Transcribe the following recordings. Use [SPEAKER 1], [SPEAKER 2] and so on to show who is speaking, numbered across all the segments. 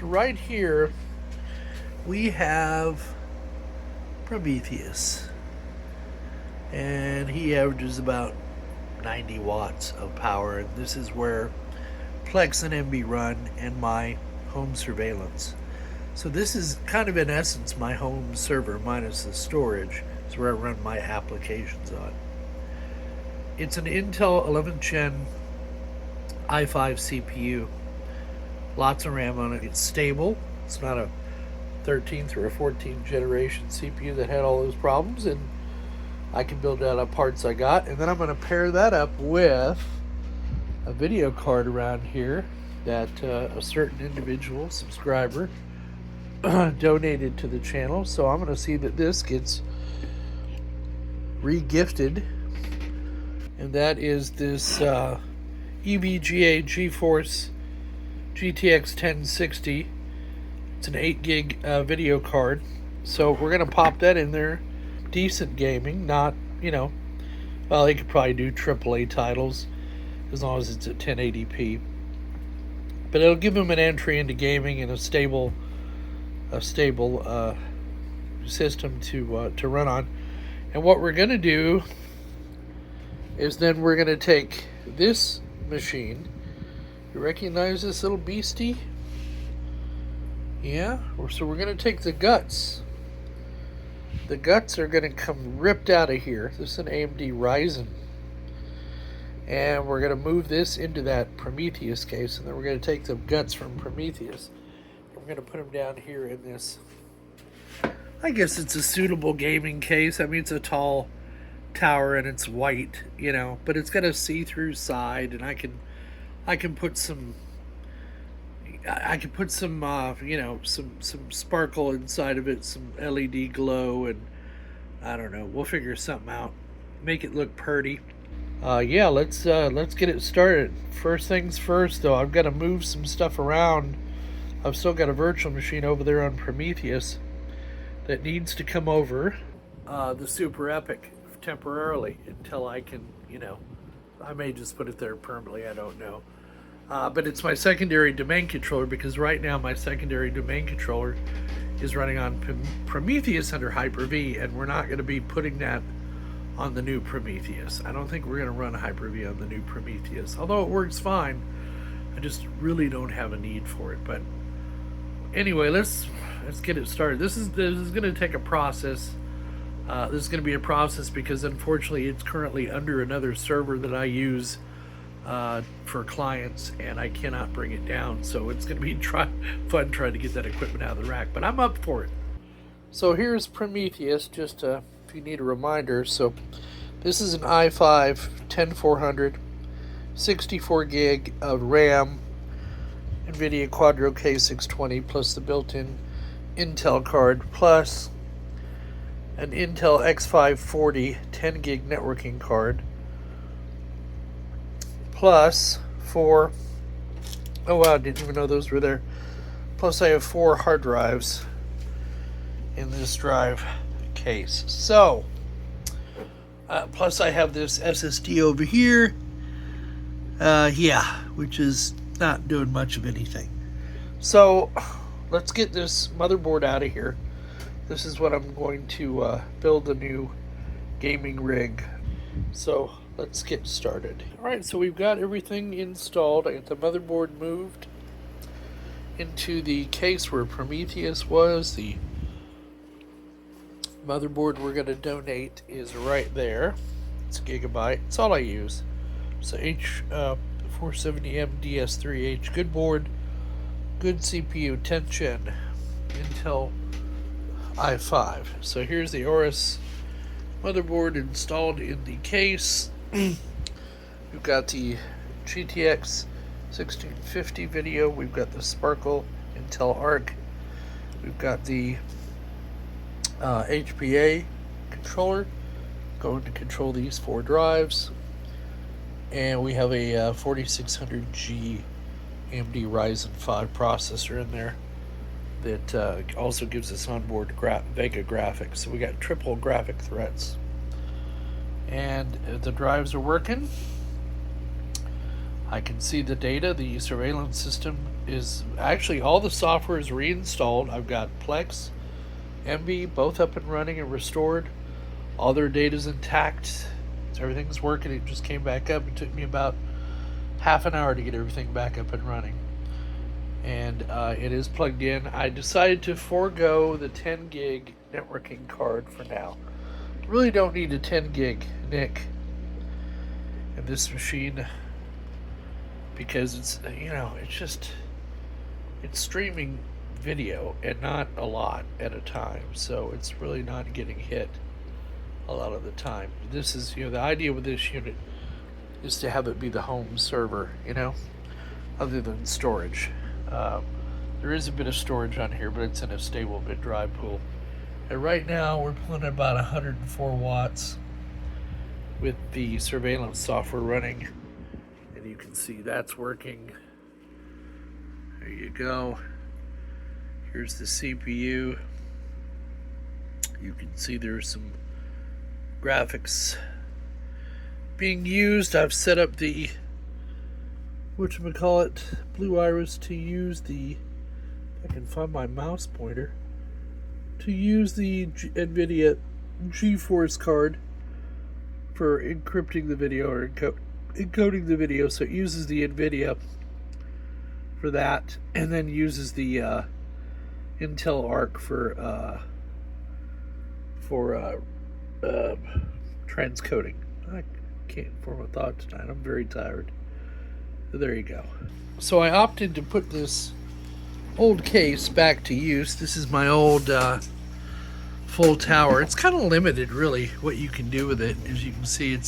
[SPEAKER 1] right here we have Prometheus, and he averages about 90 watts of power. And this is where Plex and MB run and my home surveillance. So this is kind of in essence my home server minus the storage. It's where I run my applications on. It's an Intel 11th Gen i5 CPU. Lots of RAM on it. It's stable. It's not a 13th or a 14th generation CPU that had all those problems, and I can build out of parts I got. And then I'm going to pair that up with a video card around here that a certain individual subscriber donated to the channel. So I'm going to see that this gets re-gifted, and that is this EVGA GeForce GTX 1060. It's an 8 gig video card, so we're going to pop that in there. Decent gaming, not, well, they could probably do AAA titles as long as it's at 1080p. But it'll give them an entry into gaming and a stable system to run on. And what we're going to do is then we're going to take this machine. You recognize this little beastie? Yeah? So we're going to take the guts. The guts are going to come ripped out of here. This is an AMD Ryzen. And we're going to move this into that Prometheus case. And then we're going to take the guts from Prometheus. And we're going to put them down here in this. I guess it's a suitable gaming case. I mean, it's a tall tower and it's white, but it's got a see-through side, and I can put some some sparkle inside of it, some LED glow, and I don't know. We'll figure something out. Make it look pretty. Yeah, let's get it started. First things first, though, I've got to move some stuff around. I've still got a virtual machine over there on Prometheus that needs to come over the Super Epic temporarily until I can, I may just put it there permanently, I don't know. But it's my secondary domain controller, because right now my secondary domain controller is running on Prometheus under Hyper-V, and we're not going to be putting that on the new Prometheus. I don't think we're going to run Hyper-V on the new Prometheus, although it works fine. I just really don't have a need for it. But anyway, let's get it started. This is going to take a process. This is going to be a process because unfortunately it's currently under another server that I use for clients, and I cannot bring it down. So it's going to be fun trying to get that equipment out of the rack, but I'm up for it. So here's Prometheus, just if you need a reminder. So this is an i5 10400, 64 gig of RAM, NVIDIA Quadro K620 plus the built-in Intel card, plus an Intel X540 10 gig networking card, plus four, oh wow, I didn't even know those were there. Plus I have 4 hard drives in this drive case. So, plus I have this SSD over here, which is not doing much of anything. So, let's get this motherboard out of here. This is what I'm going to build a new gaming rig. So let's get started. Alright, so we've got everything installed. I got the motherboard moved into the case where Prometheus was. The motherboard we're going to donate is right there. It's a gigabyte. It's all I use. So H470M DS3H. Good board. Good CPU. 10th gen. Intel i5. So here's the Aorus motherboard installed in the case. We've got the GTX 1650 video. We've got the Sparkle Intel Arc. We've got the HPA controller going to control these 4 drives. And we have a 4600G AMD Ryzen 5 processor in there that also gives us onboard Vega graphics. So we got triple graphic threads. And the drives are working. I can see the data. The surveillance system is actually, all the software is reinstalled. I've got Plex, MB, both up and running and restored. All their data's intact. Everything's working. It just came back up. It took me about half an hour to get everything back up and running. And it is plugged in. I decided to forego the 10 gig networking card for now. Really don't need a 10 gig NIC in this machine, because it's, it's streaming video and not a lot at a time, so it's really not getting hit a lot of the time. This is, the idea with this unit is to have it be the home server, other than storage. There is a bit of storage on here, but it's in a stable bit drive pool. And right now we're pulling at about 104 watts with the surveillance software running. And you can see that's working. There you go. Here's the CPU. You can see there's some graphics being used. I've set up the Blue Iris to use the, if I can find my mouse pointer, to use the NVIDIA GeForce card for encrypting the video or encoding the video. So it uses the NVIDIA for that, and then uses the Intel Arc for transcoding. I can't form a thought tonight. I'm very tired. There you go. So I opted to put this old case back to use. This is my old full tower. It's kind of limited, really, what you can do with it. As you can see,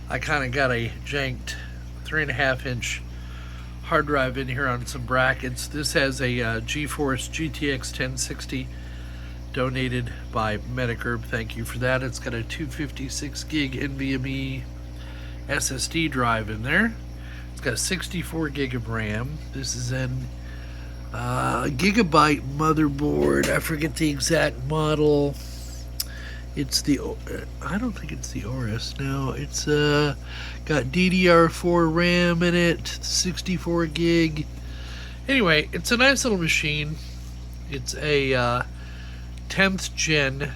[SPEAKER 1] I kind of got a janked 3.5-inch hard drive in here on some brackets. This has a GeForce GTX 1060 donated by Medicurb. Thank you for that. It's got a 256 gig NVMe SSD drive in there. It's got 64 gig of RAM. This is an gigabyte motherboard. I forget the exact model. It's the, I don't think it's the Oris. No, it's got DDR4 RAM in it, 64 gig. Anyway, it's a nice little machine. It's a 10th gen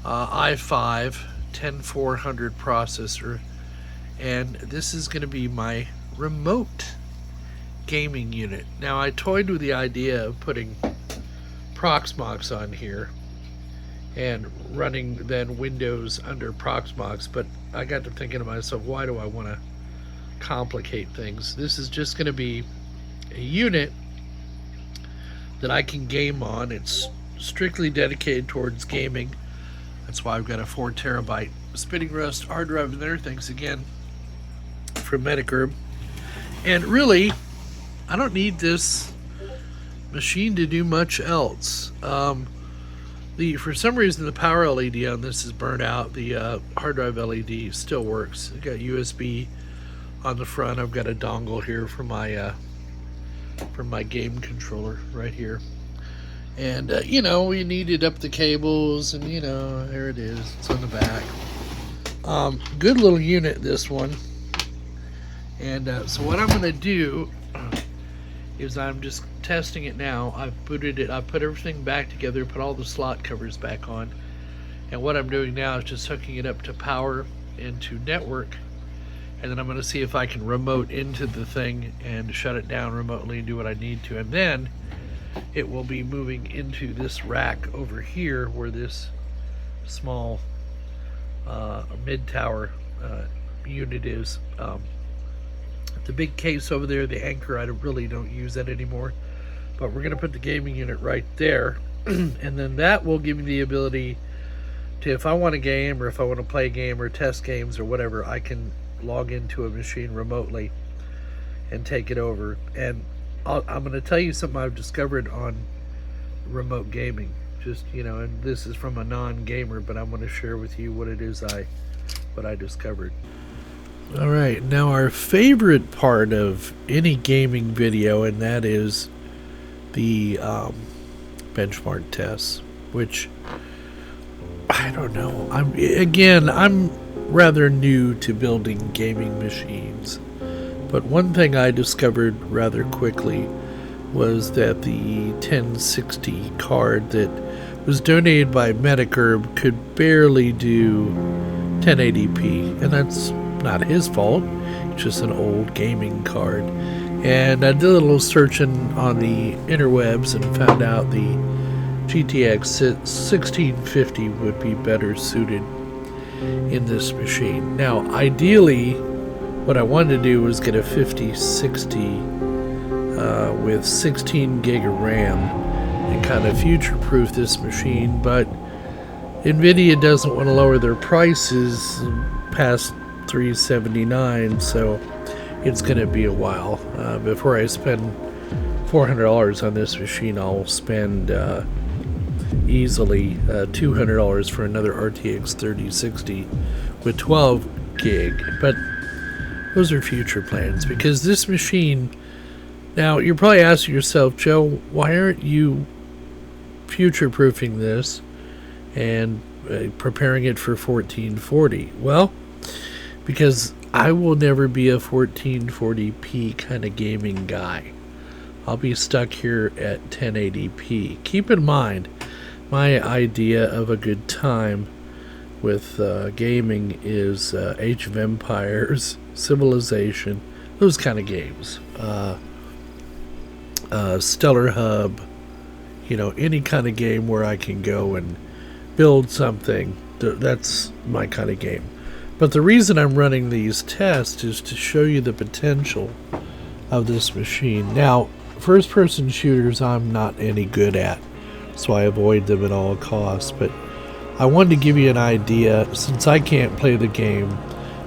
[SPEAKER 1] i5 10400 processor, and this is going to be my remote gaming unit. Now, I toyed with the idea of putting Proxmox on here and running then Windows under Proxmox, but I got to thinking to myself, why do I want to complicate things? This is just going to be a unit that I can game on. It's strictly dedicated towards gaming. That's why I've got a 4 terabyte Spinning Rust hard drive in there. Thanks again from Medicurb. And really, I don't need this machine to do much else. For some reason, the power LED on this is burnt out. The hard drive LED still works. I've got USB on the front. I've got a dongle here for my game controller right here. And we needed up the cables, and there it is. It's on the back. Good little unit, this one. And so what I'm going to do is I'm just testing it now. I've booted it. I put everything back together, put all the slot covers back on. And what I'm doing now is just hooking it up to power and to network. And then I'm going to see if I can remote into the thing and shut it down remotely and do what I need to. And then it will be moving into this rack over here where this small mid-tower unit is. The big case over there, the anchor, I really don't use that anymore. But we're going to put the gaming unit right there. And then that will give me the ability to, if I want a game or if I want to play a game or test games or whatever, I can log into a machine remotely and take it over. And I'm going to tell you something I've discovered on remote gaming. Just, and this is from a non-gamer, but I'm going to share with you what it is what I discovered. All right, now our favorite part of any gaming video, and that is the benchmark tests, which I don't know. I'm rather new to building gaming machines. But one thing I discovered rather quickly was that the 1060 card that was donated by Metagerb could barely do 1080p, and that's not his fault. It's just an old gaming card. And I did a little searching on the interwebs and found out the GTX 1650 would be better suited in this machine. Now, ideally, what I wanted to do was get a 5060 with 16 gig of RAM and kind of future-proof this machine, but NVIDIA doesn't want to lower their prices past $379, so it's going to be a while. Before I spend $400 on this machine, I'll spend easily $200 for another RTX 3060 with 12 gig. But those are future plans, because this machine, now you're probably asking yourself, Joe, why aren't you future-proofing this and preparing it for 1440? Well, because I will never be a 1440p kind of gaming guy. I'll be stuck here at 1080p. Keep in mind, my idea of a good time with gaming is Age of Empires, Civilization, those kind of games. Stellar Hub, any kind of game where I can go and build something. That's my kind of game. But the reason I'm running these tests is to show you the potential of this machine. Now, first-person shooters I'm not any good at, so I avoid them at all costs. But I wanted to give you an idea. Since I can't play the game,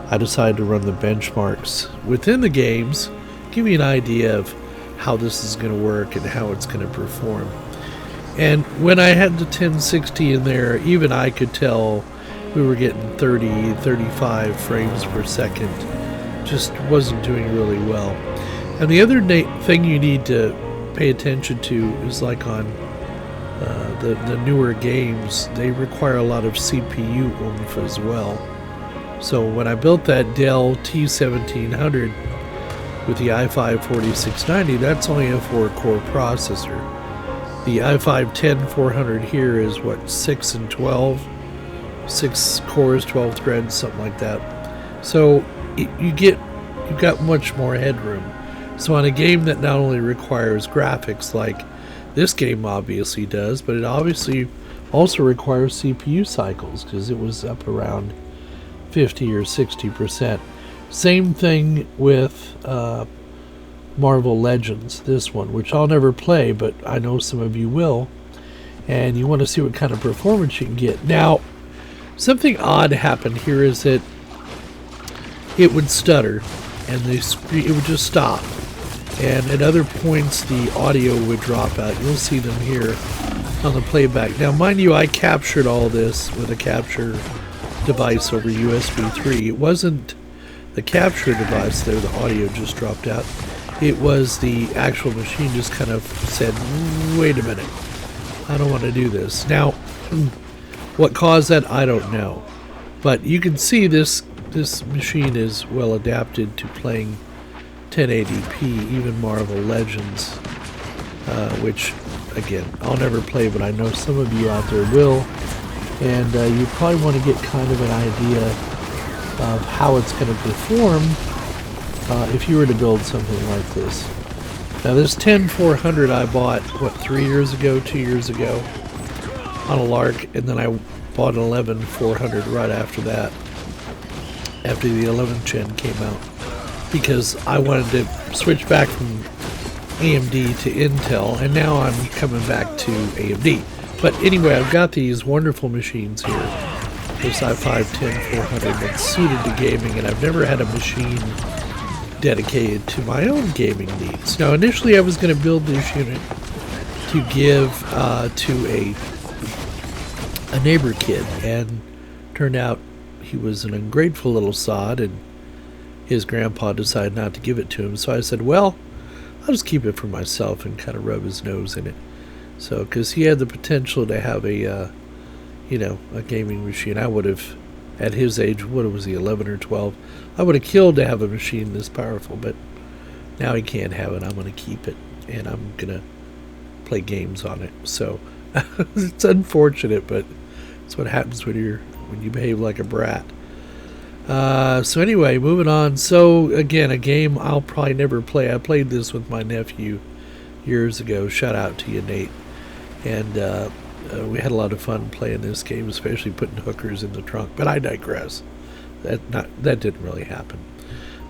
[SPEAKER 1] I decided to run the benchmarks within the games, give you an idea of how this is going to work and how it's going to perform. And when I had the 1060 in there, even I could tell we were getting 30, 35 frames per second. Just wasn't doing really well. And the other thing you need to pay attention to is, like on the newer games, they require a lot of CPU oomph as well. So when I built that Dell T1700 with the i5-4690, that's only a 4-core processor. The i5-10400 here is what, 6 and 12? 6 cores, 12 threads, something like that. So you've got much more headroom. So on a game that not only requires graphics like this game obviously does, but it obviously also requires CPU cycles, because it was up around 50 or 60%. Same thing with Marvel Legends, this one, which I'll never play, but I know some of you will, and you want to see what kind of performance you can get. Now, something odd happened here is that it would stutter, and it would just stop. And at other points, the audio would drop out. You'll see them here on the playback. Now, mind you, I captured all this with a capture device over USB 3. It wasn't the capture device there, the audio just dropped out. It was the actual machine just kind of said, wait a minute, I don't want to do this. Now, what caused that, I don't know. But you can see this machine is well adapted to playing 1080p, even Marvel Legends, which, again, I'll never play, but I know some of you out there will. And you probably want to get kind of an idea of how it's going to perform if you were to build something like this. Now, this 10400 I bought, 2 years ago on a lark, and then I bought an 11400 right after that, after the 11th gen came out, because I wanted to switch back from AMD to Intel, and now I'm coming back to AMD. But anyway, I've got these wonderful machines here, this i5-10400 that's suited to gaming, and I've never had a machine dedicated to my own gaming needs. Now, initially I was going to build this unit to give to a neighbor kid, and turned out he was an ungrateful little sod, and his grandpa decided not to give it to him. So I said, well, I'll just keep it for myself and kind of rub his nose in it. So, because he had the potential to have a gaming machine. I would have, at his age, what was he, 11 or 12? I would have killed to have a machine this powerful, but Now he can't have it. I'm going to keep it, and I'm going to play games on it. So it's unfortunate, but it's what happens when you behave like a brat. So anyway, moving on. So again, a game I'll probably never play. I played this with my nephew years ago. Shout out to you, Nate. And we had a lot of fun playing this game, especially putting hookers in the trunk. But I digress. That didn't really happen.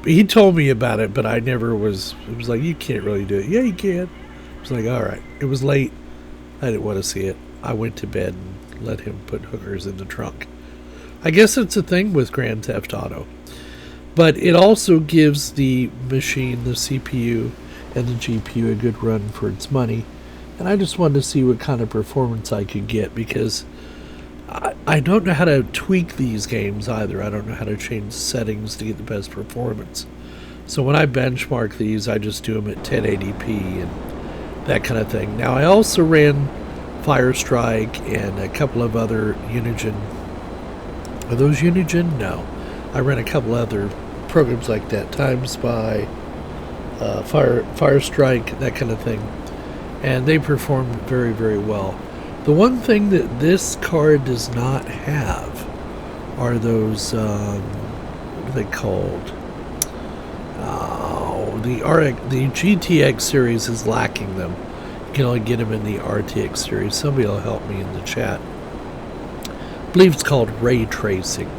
[SPEAKER 1] But he told me about it, but I never was. It was like, you can't really do it. Yeah, you can. I was like, all right. It was late. I didn't want to see it. I went to bed and let him put hookers in the trunk. I guess it's a thing with Grand Theft Auto. But it also gives the machine, the CPU, and the GPU a good run for its money. And I just wanted to see what kind of performance I could get, because I don't know how to tweak these games either. I don't know how to change settings to get the best performance. So when I benchmark these, I just do them at 1080p and that kind of thing. Now, I also ran Firestrike and a couple of other Unigen. Are those Unigen? No. I ran a couple other programs like that, Time Spy, Firestrike, that kind of thing. And they performed very, very well. The one thing that this card does not have are those, what are they called? Oh, the GTX series is lacking them. You can only get them in the RTX series. Somebody will help me in the chat. I believe it's called ray tracing.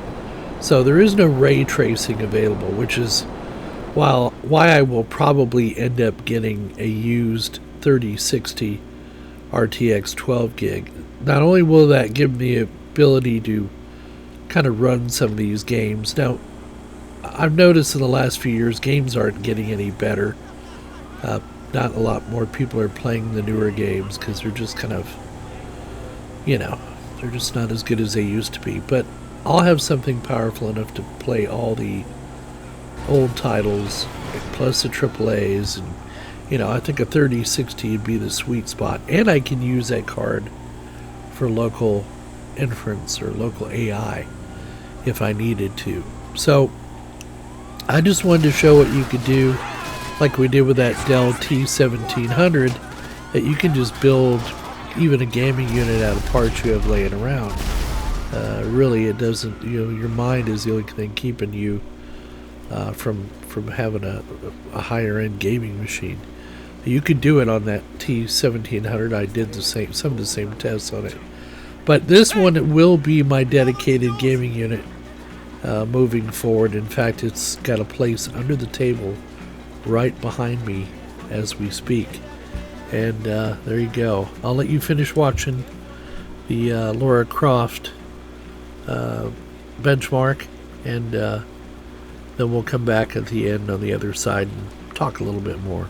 [SPEAKER 1] So there is no ray tracing available, which is why I will probably end up getting a used 3060 RTX 12 gig. Not only will that give me the ability to kind of run some of these games. Now, I've noticed in the last few years games aren't getting any better. Not a lot more people are playing the newer games because they're just kind of, they're just not as good as they used to be. But I'll have something powerful enough to play all the old titles plus the AAAs, and I think a 3060 would be the sweet spot. And I can use that card for local inference or local AI if I needed to. So I just wanted to show what you could do, like we did with that Dell T1700, that you can just build even a gaming unit out of parts you have laying around. Really, it doesn't, your mind is the only thing keeping you from having a higher end gaming machine. You could do it on that T1700. I did some of the same tests on it. But this one will be my dedicated gaming unit moving forward. In fact, it's got a place under the table right behind me as we speak. And there you go. I'll let you finish watching the Lara Croft benchmark, and then we'll come back at the end on the other side and talk a little bit more.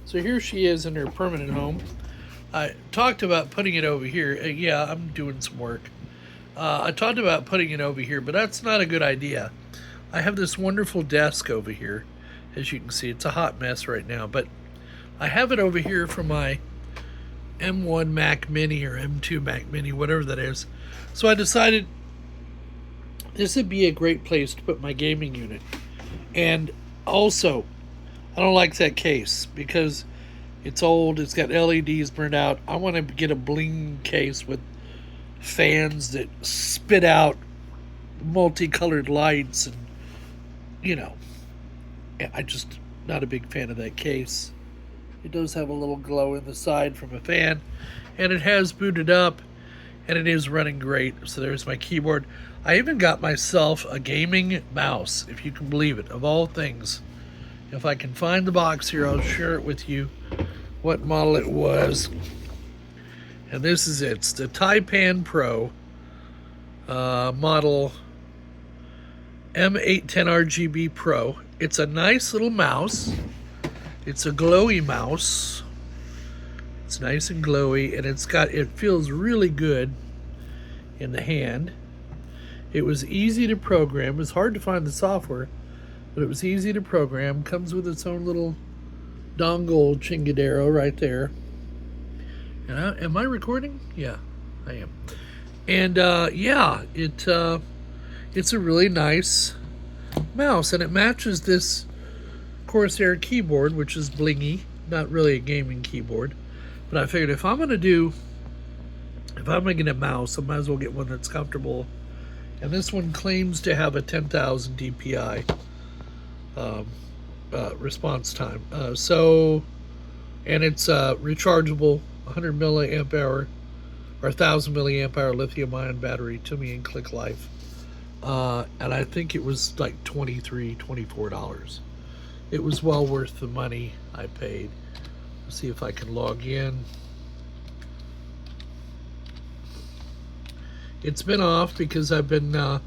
[SPEAKER 1] So here she is in her permanent home. I talked about putting it over here. Yeah, I'm doing some work. I talked about putting it over here, but that's not a good idea. I have this wonderful desk over here. As you can see, it's a hot mess right now, but I have it over here for my M1 Mac Mini or M2 Mac Mini, whatever that is. So I decided this would be a great place to put my gaming unit. And also, I don't like that case because it's old, it's got LEDs burned out. I want to get a bling case with fans that spit out multicolored lights, and you know, I just not a big fan of that case. It does have a little glow in the side from a fan, and it has booted up, and it is running great. So there's my keyboard. I even got myself a gaming mouse, if you can believe it, of all things. If I can find the box here, I'll share it with you what model it was. And this is it. It's the Taipan Pro model M810RGB Pro. It's a nice little mouse. It's a glowy mouse. It's nice and glowy, and it feels really good in the hand. It was easy to program. It was hard to find the software, but it was easy to program. Comes with its own little dongle chingadero right there. And am I recording? Yeah, I am. And yeah, it's a really nice mouse, and it matches this Corsair keyboard, which is blingy, not really a gaming keyboard. But I figured if I'm gonna get a mouse, I might as well get one that's comfortable. And this one claims to have a 10,000 DPI response time. And it's rechargeable, 100 milliamp hour or 1,000 milliamp hour lithium-ion battery to me in Click Life. And I think it was like $23, $24. It was well worth the money I paid. Let's see if I can log in. It's been off because I've been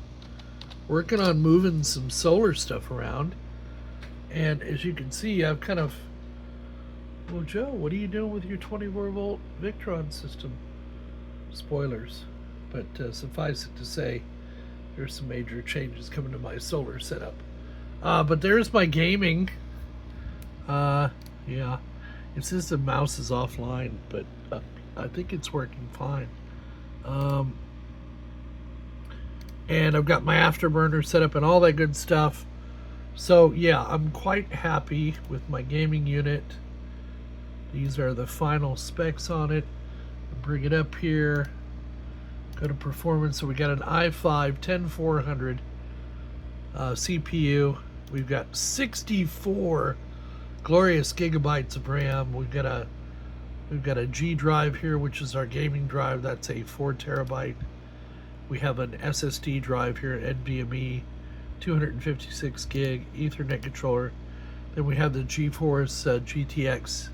[SPEAKER 1] working on moving some solar stuff around. And as you can see, I've kind of... Well, Joe, what are you doing with your 24-volt Victron system? Spoilers. But suffice it to say, there's some major changes coming to my solar setup. But there's my gaming. Yeah. It says the mouse is offline, but I think it's working fine. And I've got my afterburner set up and all that good stuff. So yeah, I'm quite happy with my gaming unit. These are the final specs on it. Bring it up here. Go to performance. So we got an i5 10400 CPU. We've got 64 glorious gigabytes of RAM. We've got a G drive here, which is our gaming drive. That's a 4 terabyte. We have an SSD drive here, NVMe, 256 gig Ethernet controller. Then we have the GeForce GTX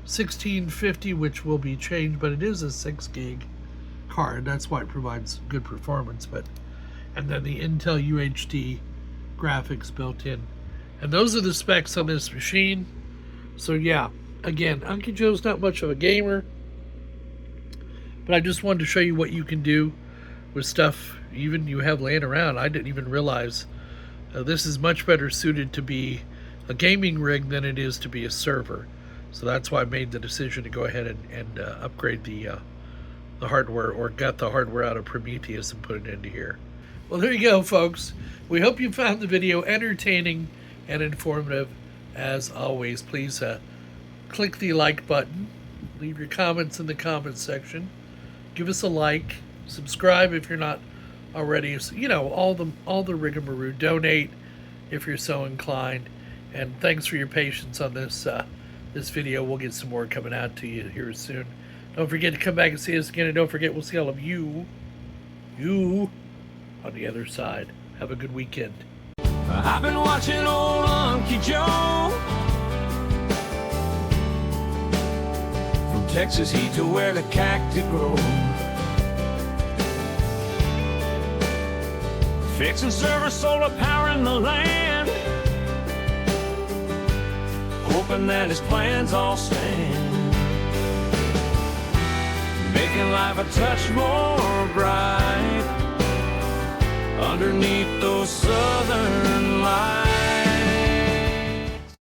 [SPEAKER 1] 1650, which will be changed, but it is a 6 gig card. That's why it provides good performance. And then the Intel UHD graphics built in. And those are the specs on this machine. So yeah, again, Uncle Joe's not much of a gamer, but I just wanted to show you what you can do with stuff even you have laying around. I didn't even realize this is much better suited to be a gaming rig than it is to be a server. So that's why I made the decision to go ahead and upgrade the hardware, or got the hardware out of Prometheus and put it into here. Well, there you go, folks. We hope you found the video entertaining and informative. As always, please click the like button. Leave your comments in the comments section. Give us a like. Subscribe if you're not already. You know, all the rigmarole. Donate if you're so inclined. And thanks for your patience on this video. We'll get some more coming out to you here soon. Don't forget to come back and see us again, and don't forget we'll see all of you on the other side. Have a good weekend.
[SPEAKER 2] I've been watching old Unky Joe. From Texas heat to where the cacti grow. Fixing server solar power in the land. Hoping that his plans all stand. Making life a touch more bright underneath those southern lights.